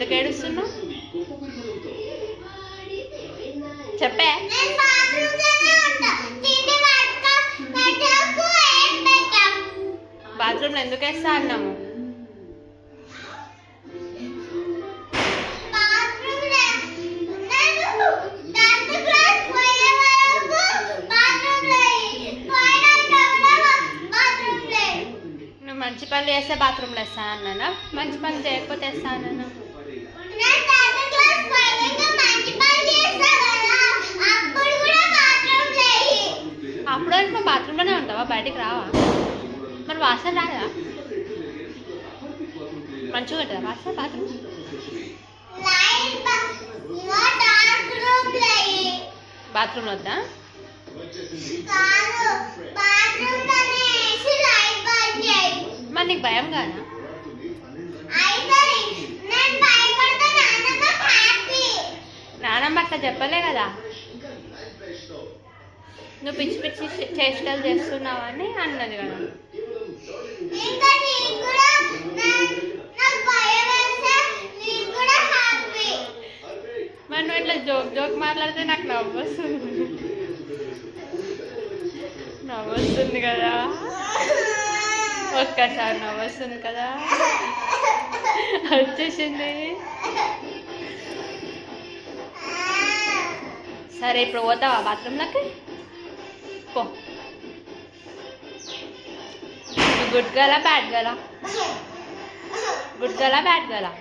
ఎందుకు ఏడుస్తున్నావు? చెప్పే. బాత్రూంలో ఎందుకు వేస్తా అన్నాము? నువ్వు మంచి పనులు చేస్తే బాత్రూంలో వేస్తా అన్నానా? మంచి పనులు చేయకపోతే వేస్తా అన్నానా? అప్పుడు నువ్వు బాత్రూంలోనే ఉంటావా? బయటికి రావా? మరి వాసన రాదా? మంచిగా ఉంటుందా వాసన బాత్రూమ్? బాత్రూంలో వద్దా? మరి నీకు భయం కాదా? నానమ్మ అట్లా చెప్పలే కదా, నువ్వు పిచ్చి పిచ్చి చేష్టలు చేస్తున్నావని అన్నది కదా. మరి నువ్వు ఇట్లా జోక్ మాట్లాడితే నాకు నవ్వొస్తుంది కదా, ఒక్కసారి నవ్వొస్తుంది కదా, వచ్చేసింది. సరే ఇప్పుడు పోతావా బాత్రూంలోకి? పో. గుడ్ గర్లా బ్యాడ్ గర్లా? గుడ్ గర్లా బ్యాడ్ గర్లా?